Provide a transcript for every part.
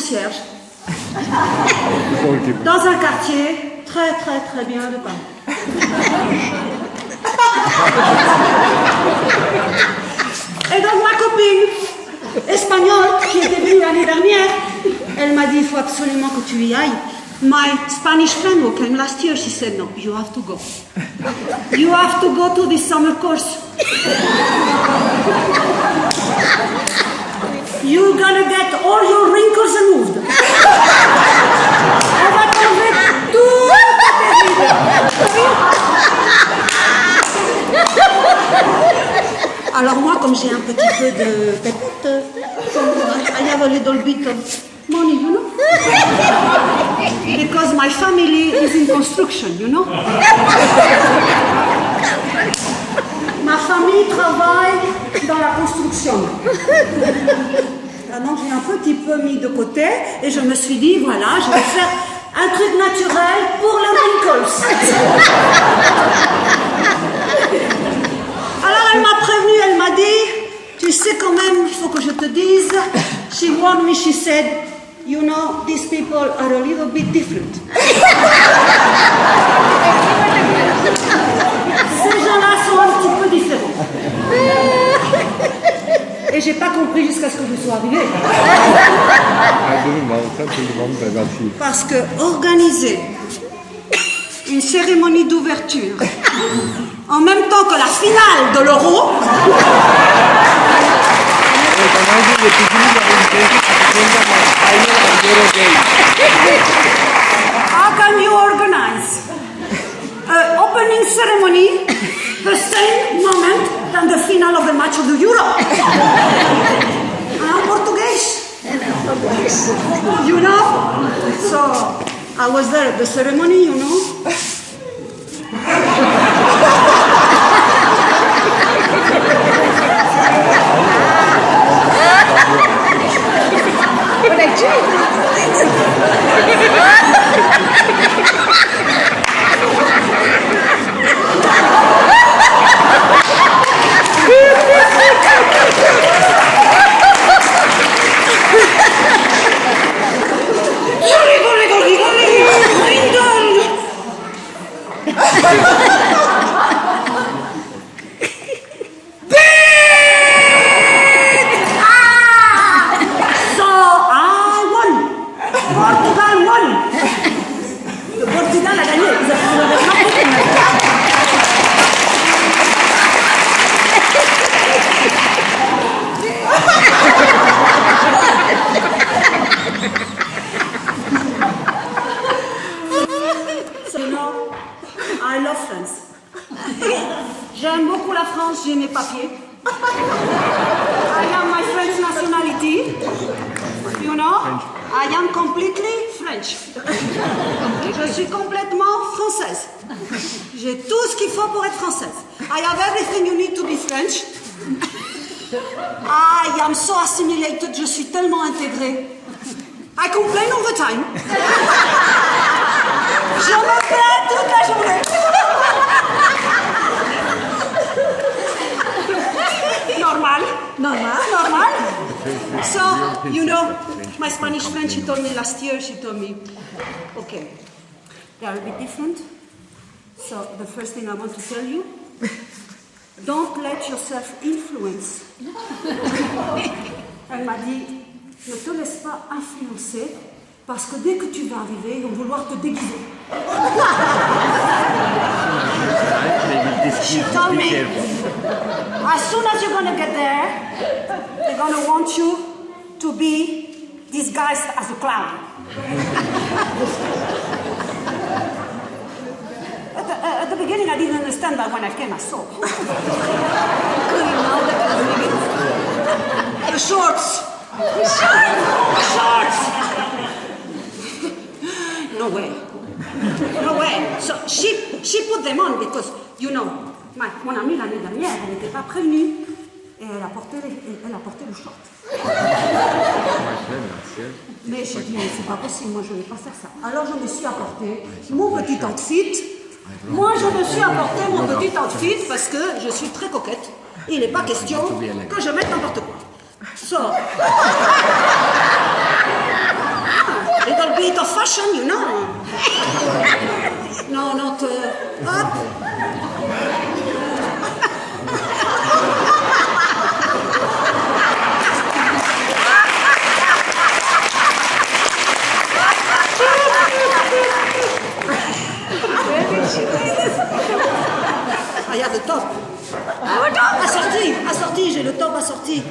concierge dans un quartier très très très bien de Paris. Et donc ma copine espagnole qui était venue l'année dernière, elle m'a dit il faut absolument que tu y ailles. My Spanish friend who came last year, she said no, you have to go. You have to go to this summer course. You're gonna get all your wrinkles removed. On va t'enlever tout tes rides. Alors moi, comme j'ai un petit peu de pépite, I have a little bit of money, you know? Because my family is in construction, you know? Ma famille travaille dans la construction. Donc j'ai un petit peu mis de côté et je me suis dit, voilà, je vais faire un truc naturel pour les wrinkles. Alors elle m'a prévenue, elle m'a dit, tu sais quand même, il faut que je te dise, she warned me, she said, you know, these people are a little bit different. Ces gens-là sont un petit peu différents. Et j'ai pas compris jusqu'à ce que je sois arrivée. Parce que organiser une cérémonie d'ouverture en même temps que la finale de l'Euro. How can you organize an opening ceremony the same moment than the final of the match of the Euro? En portugais. You know? So I was there at the ceremony, you know. J'aime beaucoup la France, j'ai mes papiers. I have my French nationality. You know, I am completely French. Je suis complètement française. J'ai tout ce qu'il faut pour être française. I have everything you need to be French. I am so assimilated, je suis tellement intégrée. I complain all the time. Je me plains toute la journée. Normal. So, you know, my Spanish friend, she told me last year, she told me, okay, they are a bit different. So, the first thing I want to tell you, don't let yourself influence. Elle m'a dit, ne te laisse pas influencer, parce que dès que tu vas arriver, ils vont vouloir te déguiser. She told me, as soon as you're going to get there, they're going to want you to be disguised as a clown. At the beginning, I didn't understand, but when I came, I saw. The shorts. No way. So she put them on because, you know, mon amie l'année dernière, elle n'était pas prévenue et elle a porté le short. Mais j'ai dit, mais c'est pas possible, moi je ne vais pas faire ça. Alors je me suis apporté mon petit outfit. Moi je me suis apporté mon petit outfit parce que je suis très coquette. Il n'est pas question que je mette n'importe quoi. So, Russian, you know. No, not up. Ah, il y a le top. Assorti, j'ai le top assorti.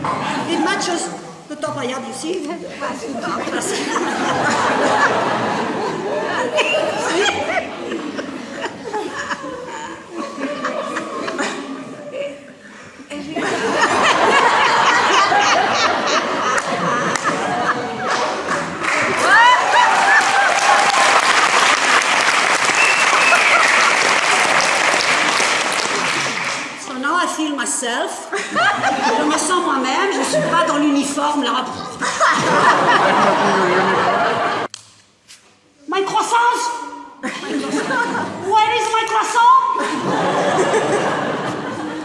It matches the top I have, you see? Myself. Je me sens moi-même, je ne suis pas dans l'uniforme là. My croissants? Where is my croissant?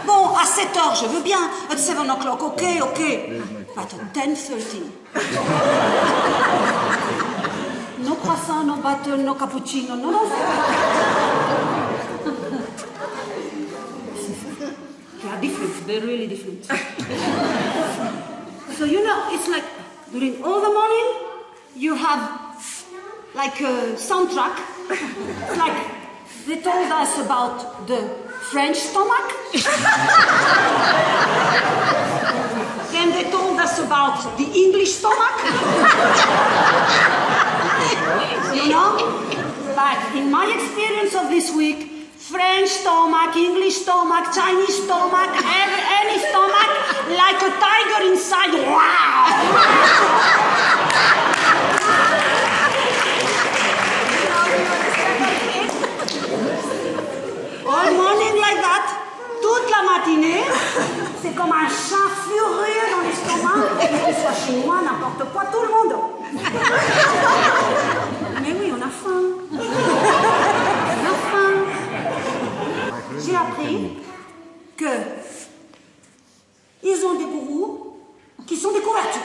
Bon, à 7h, je veux bien. At 7 o'clock, ok. But at 10:30. No croissant, no butter, no cappuccino, no. They are different, they're really different. So you know, it's like during all the morning, you have like a soundtrack. It's like they told us about the French stomach. Then they told us about the English stomach. You know? But in my experience of this week, French stomach, English stomach, Chinese stomach, any stomach, like a tiger inside. Wow! All morning like that, toute la matinée, c'est comme un chat furieux dans l'estomac, qu'il soit chinois, n'importe quoi, tout le monde. Mais oui, on a faim. On a faim. J'ai appris que ils ont des gourous qui sont des couvertures.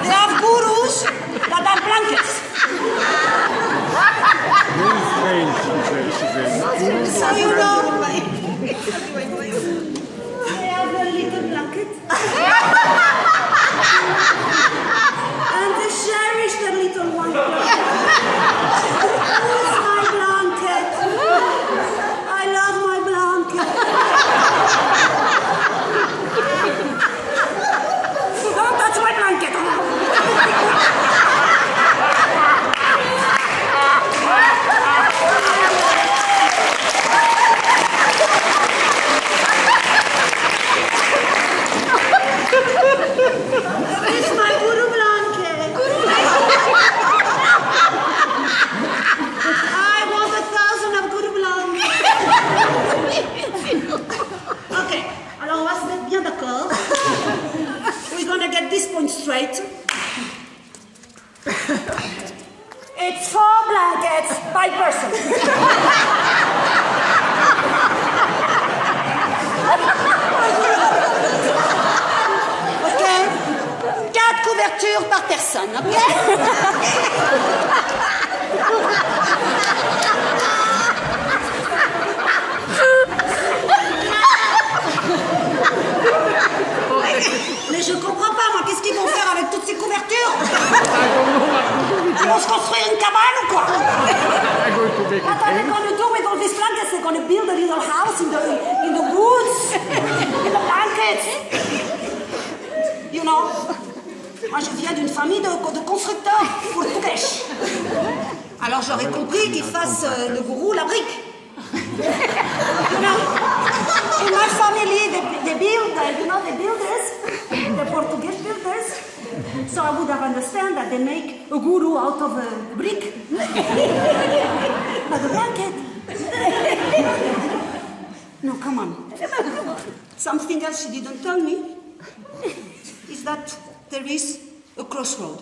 They have gurus that are blankets. So you know, they have a little blanket. And they cherish their little one. Who's my blanket? I love my blanket. Don't touch my blanket. It's my guru blanket. I want 1,000 of guru blankets. Okay, alors on va se mettre bien d'accord. We're gonna get this point straight. It's 4 blankets by person. Ok? 4 couvertures par personne, ok? Mais je comprends pas, moi, qu'est-ce qu'ils vont faire avec toutes ces couvertures? Ils vont se construire une cabane ou quoi? What are they going to do with all these blankets? They're going to build a little house in the woods, in the blankets. You know? Moi, je viens d'une famille de constructeurs pour tout pêche. Alors, j'aurais compris qu'ils fassent le gourou la brique. You know? In my family, they build, they build this. The Portuguese builders. So I would have understood that they make a guru out of a brick. But a blanket. No, come on. Something else she didn't tell me is that there is a crossroad.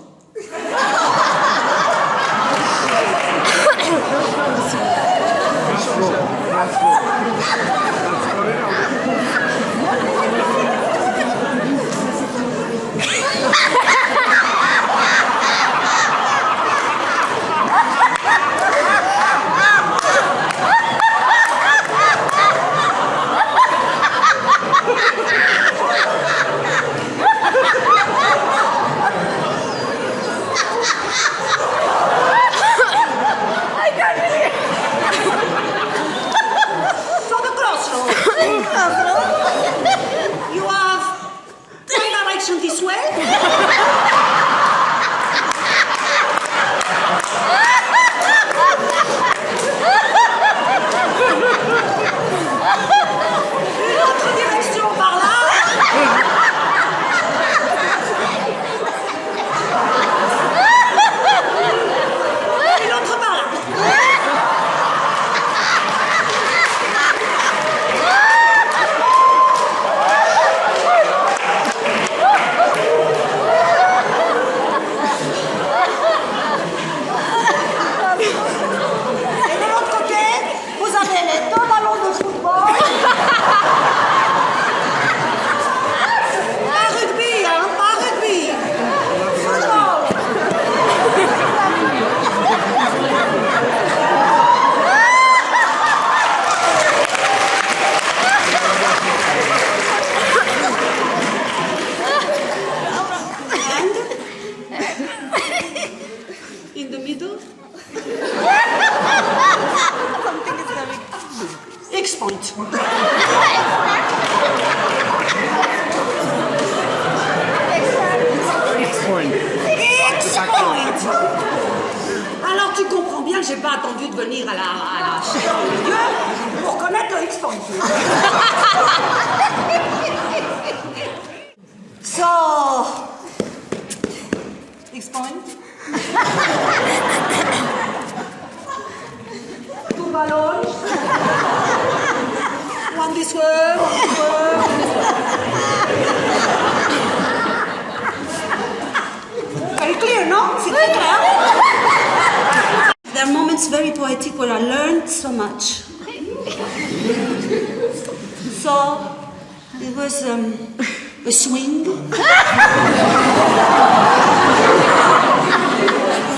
à la chair du milieu pour connaître le X-Point. So, X-Point. Two balloons. One this way, one this way. Very clear, no? C'est très clair. There are moments very poetic where I learned so much. So, it was a swing. You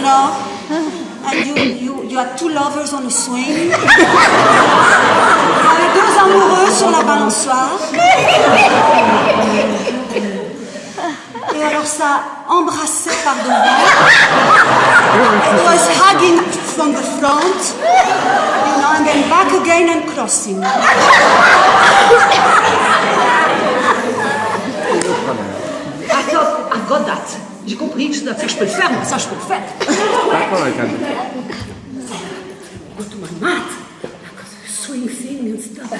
know? And you had two lovers on a swing. Avec deux amoureux sur la balançoire. Et alors ça embrassait par devant. It was hugging from the front, you know, and then back again and crossing. I thought, I've got that. J'ai compris que je peux le faire, moi ça je peux le faire. Go to my mat, swing thing and stuff.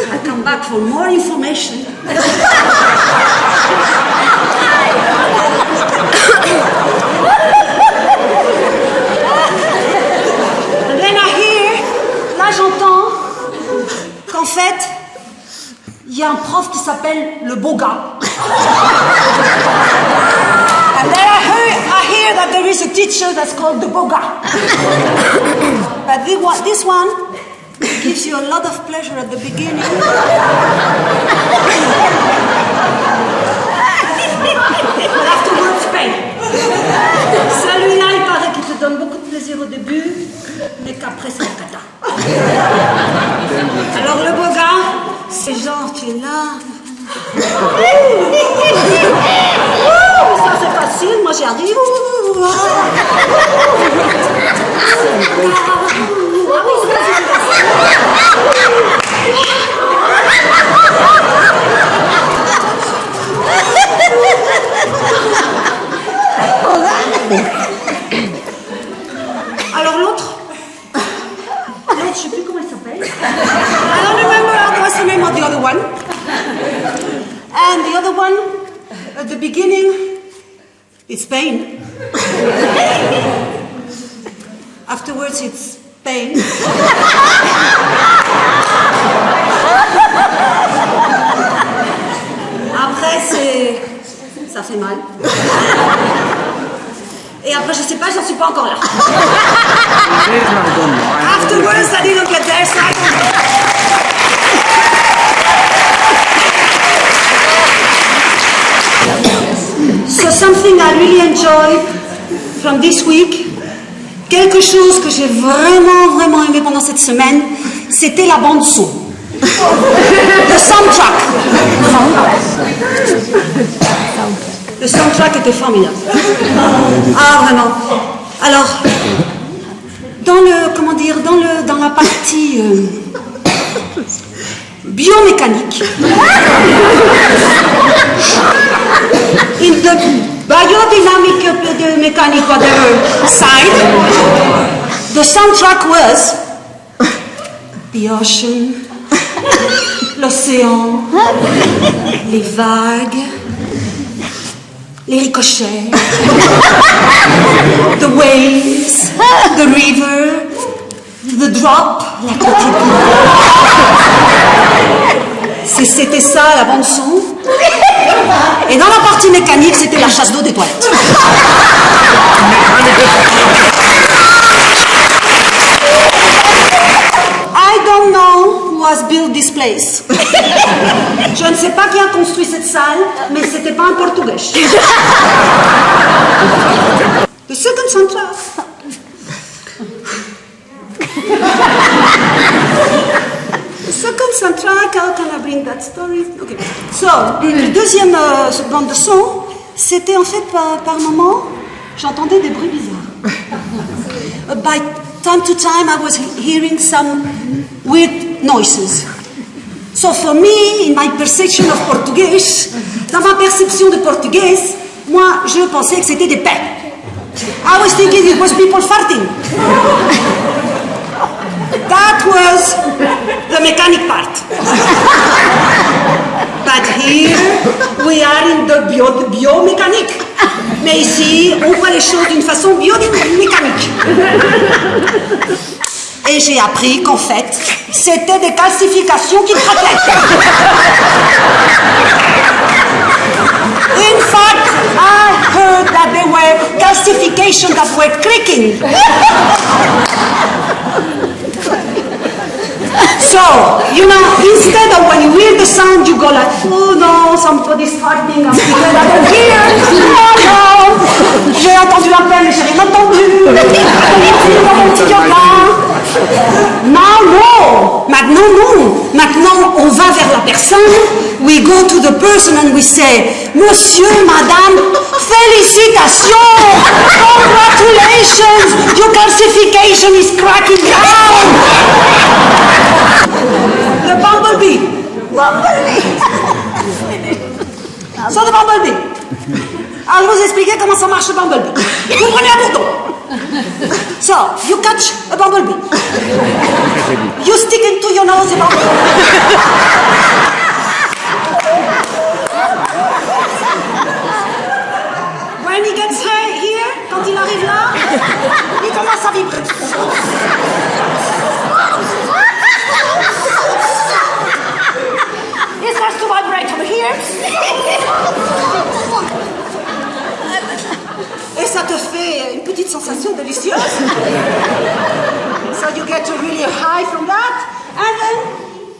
I come back for more information. And then I hear, là j'entends qu'en fait, il y a un prof qui s'appelle le beau gars. And then I hear that there is a teacher that's called the beau gars. But this one gives you a lot of pleasure at the beginning. But afterwards, pain. Celui-là, il paraît qu'il te donne beaucoup de plaisir au début, mais qu'après, c'est la cata. Alors, le beau gars, c'est genre, tu es là. Ça, c'est facile, moi j'y arrive. Alors l'autre, je sais plus comment il s'appelle. I don't remember what's the name of the other one. And the other one, at the beginning, it's pain. Afterwards, it's pain. Après, ça fait mal. Et après, je sais pas, j'en suis pas encore là. Afterwards, I didn't get there, so I don't know. So something I really enjoyed from this week, quelque chose que j'ai vraiment aimé pendant cette semaine, c'était la bande son. Le soundtrack. Le soundtrack était formidable. Ah, vraiment. Alors, dans la partie biomécanique, in the biodynamic mechanic whatever side, the soundtrack was the ocean, l'océan, les vagues, les ricochets, the waves, the river, the drop, la quantité. C'était ça la bande son. Et dans la partie mécanique, c'était la chasse d'eau des toilettes. I don't know who has built this place. Je ne sais pas qui a construit cette salle, mais c'était pas un Portugais. The second soundtrack. The second soundtrack, how can I bring that story? Okay. So, le deuxième bande de son, c'était en fait par moment, j'entendais des bruits bizarres. By time to time, I was hearing some weird noises. So for me, in my perception of Portuguese, dans ma perception de portugaise, moi, je pensais que c'était des paix. I was thinking it was people farting. That was the mechanic part. But here, we are in the biomécanique. Mais ici, on voit les choses d'une façon biomécanique. Et j'ai appris qu'en fait, c'était des calcifications qui craquaient. In fact, I heard that there were calcifications that were clicking. So, you know, instead of when you hear the sound, you go like, oh no, somebody's farting, I'm I don't hear. Oh no, j'ai entendu la peine, mais j'ai rien entendu. Dans mon petit yoga. Maintenant, non. Maintenant, on va vers la personne. We go to the person and we say, Monsieur, Madame, félicitations, congratulations, your calcification is cracking down. The bumblebee. So the bumblebee. Alors, je vous expliquer comment ça marche le bumblebee. Vous prenez un bourdon. So, you catch a bumblebee. You stick into your nose a bumblebee. When he gets here, quand il arrive là, il commence à vibrer. He starts to vibrate over here. Et ça te fait une petite sensation délicieuse. So you get really high from that. And then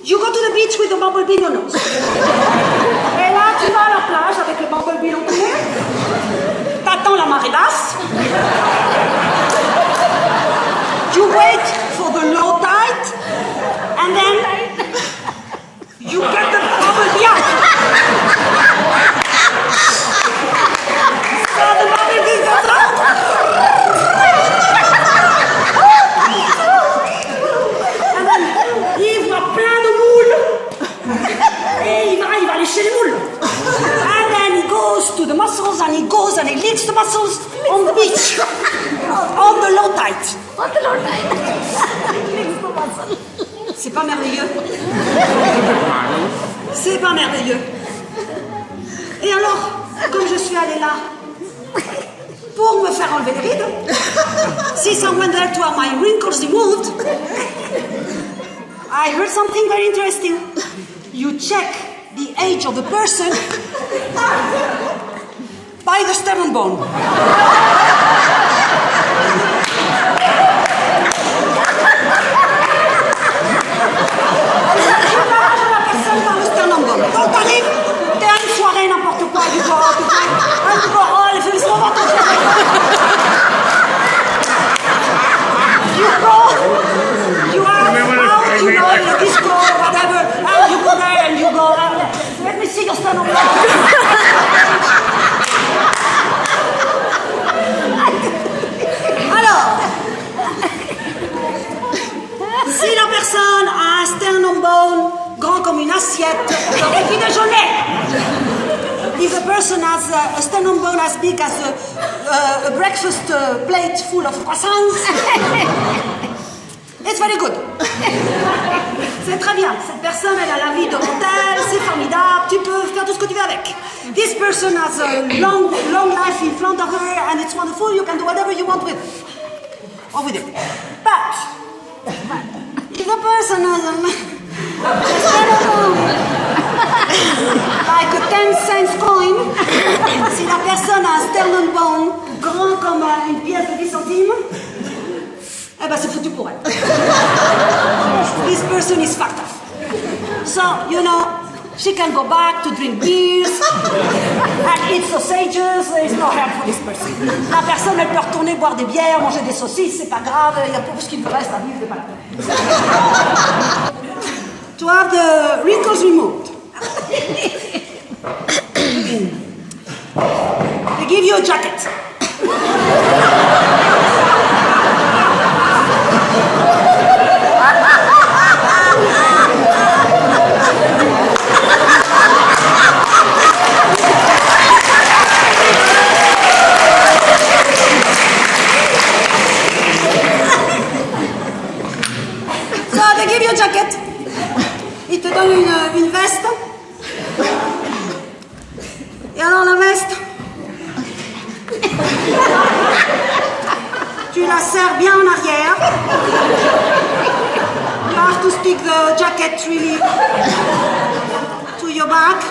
you go to the beach with the bumblebee in your nose. Et là, tu vas à la plage avec le bumblebee dans ton nez. T'attends la marée basse. You wait for the low tide. And then you get the bumblebee out. So the bumblebee goes out. And then il voit plein de moules. Et il va aller chez les moules. And then he goes to the mussels and he goes and he licks the mussels on the beach. On the low tide. On the low tide. C'est pas merveilleux? C'est pas merveilleux. Et alors, comme je suis allée là, pour me faire enlever les rides, since I went there to have my wrinkles removed, I heard something very interesting. You check the age of the person by the sternum bone. Quand t'arrives, t'es à une soirée, n'importe quoi, du corps, oh, les félicitations, on va t'en faire. You are out, you know, in a disco, whatever, and you go there and you go, let me see your stand on. Alors, si la personne a un sternum bone grand comme une assiette dans le petit déjeuner, if a person has a sternum bone as big as a breakfast plate full of croissants, it's very good. C'est très bien. Cette personne, elle a la vie de hôtel, c'est formidable, tu peux faire tout ce que tu veux avec. This person has a long life in front of her and it's wonderful, you can do whatever you want with it. Or with it. But, if a person has a like a 10-cent coin, si la personne a un sternum bone grand comme une pièce de 10 centimes, eh ben c'est foutu pour elle. This person is fucked up. So, you know, she can go back to drink beers and eat sausages. There is no help for this person. La personne, elle peut retourner boire des bières, manger des saucisses, c'est pas grave, il y a tout ce qu'il lui reste à vivre, c'est pas la peine. To have the wrinkles removed, they give you a jacket. Tu la serres bien en arrière. You have to stick the jacket really to your back.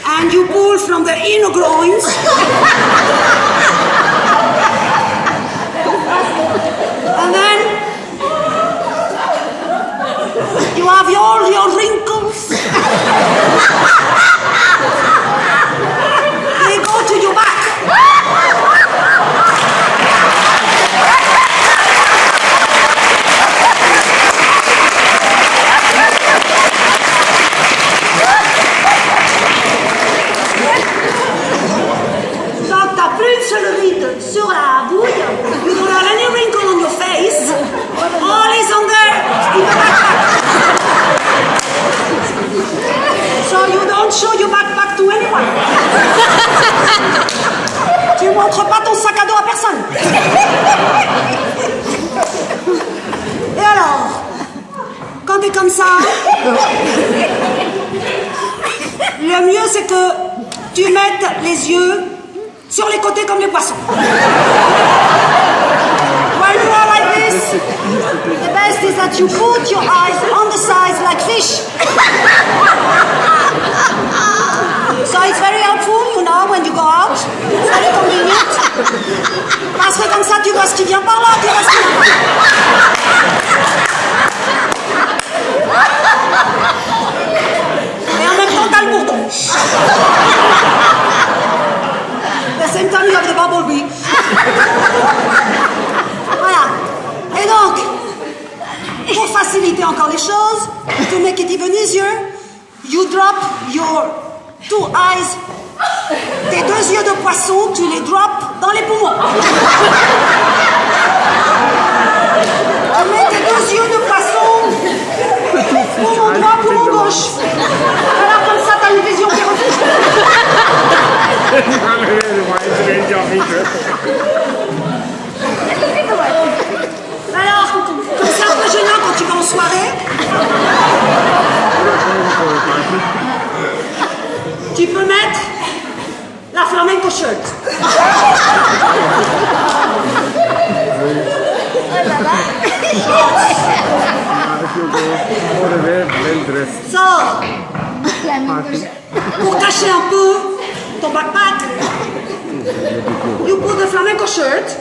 And you pull from the inner groins. And then you have all your wrinkles. They go to your back. Donc t'as plus une seule ride sur la bouille. You don't have any wrinkle on your face. All is on there in the backpack. So you don't show your backpack to anyone. Tu montres pas ton sac à dos à personne. Et alors, quand t'es comme ça, le mieux c'est que tu mettes les yeux sur les côtés comme les poissons. When you are like this, the best is that you put your eyes on the sides like fish. So it's very helpful, you know, when you go out. It's very convenient. Parce que comme ça, tu vois ce qui vient par là, tu vois ce qui vient par là. Et en même temps, t'as le bourdon. At the same time, you have the bumblebee. Voilà. Et donc, pour faciliter encore les choses, to make it even easier, you drop your two eyes. Tes deux yeux de poisson, tu les drops dans les poumons. Tu mets tes deux yeux de poisson, poumon droit, poumon gauche. Alors comme ça, t'as une vision qui refuse. Alors, comme c'est un peu gênant quand tu vas en soirée, tu peux mettre la flamenco shirt. So, pour cacher un peu ton backpack, you put the flamenco shirt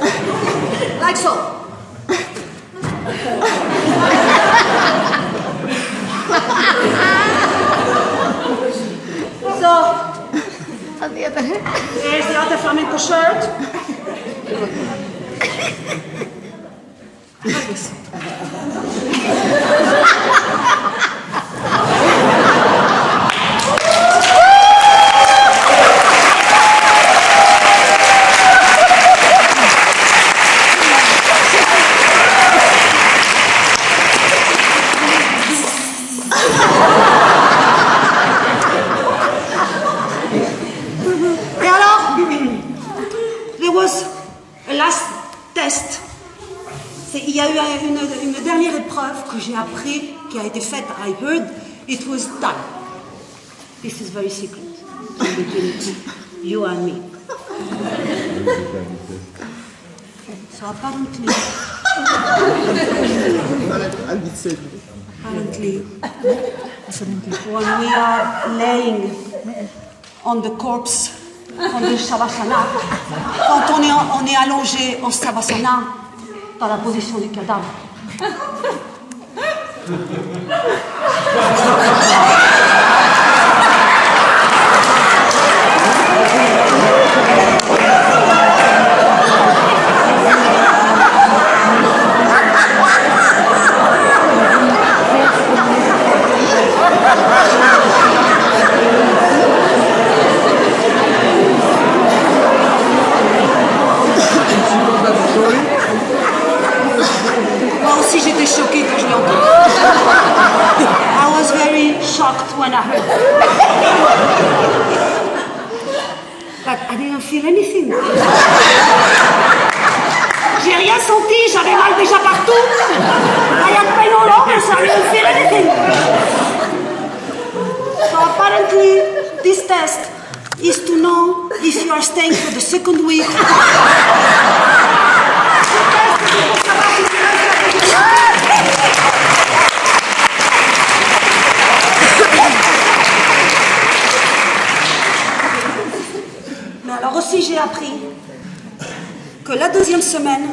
like so. So, here's the other flamenco shirt. Like this. Et alors, there was a last test. Il y a eu une dernière épreuve que j'ai appris, qui a été faite. I heard it was done. This is very secret between you and me. So apparently, when we are laying on the corpse, on the Savasana, quand on est allongé en Savasana, dans la position du cadavre. Moi aussi j'étais choquée quand je l'ai entendu. I was very shocked when I heard it. But I didn't feel anything. J'ai rien senti, j'avais mal déjà partout. I had pain all over, so I didn't feel anything. So apparently this test is to know if you are staying for the second week. Mais alors aussi j'ai appris que la deuxième semaine,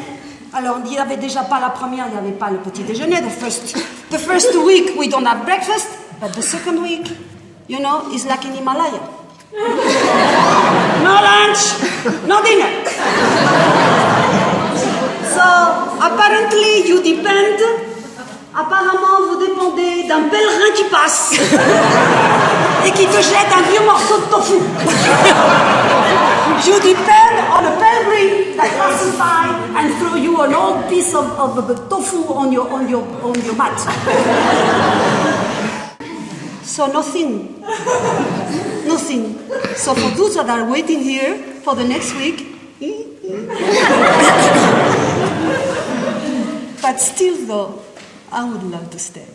alors il n'y avait déjà pas la première, il n'y avait pas le petit déjeuner. The first week we don't have breakfast, but the second week, you know, is like in Himalaya. No lunch, no dinner. So apparently you depend. Apparemment vous dépendez d'un pèlerin qui passe et qui te jette un vieux morceau de tofu. You depend on a pilgrim that passes by and throw you an old piece of tofu on your mat. So nothing. So for those that are waiting here for the next week, but still though, I would love to stay.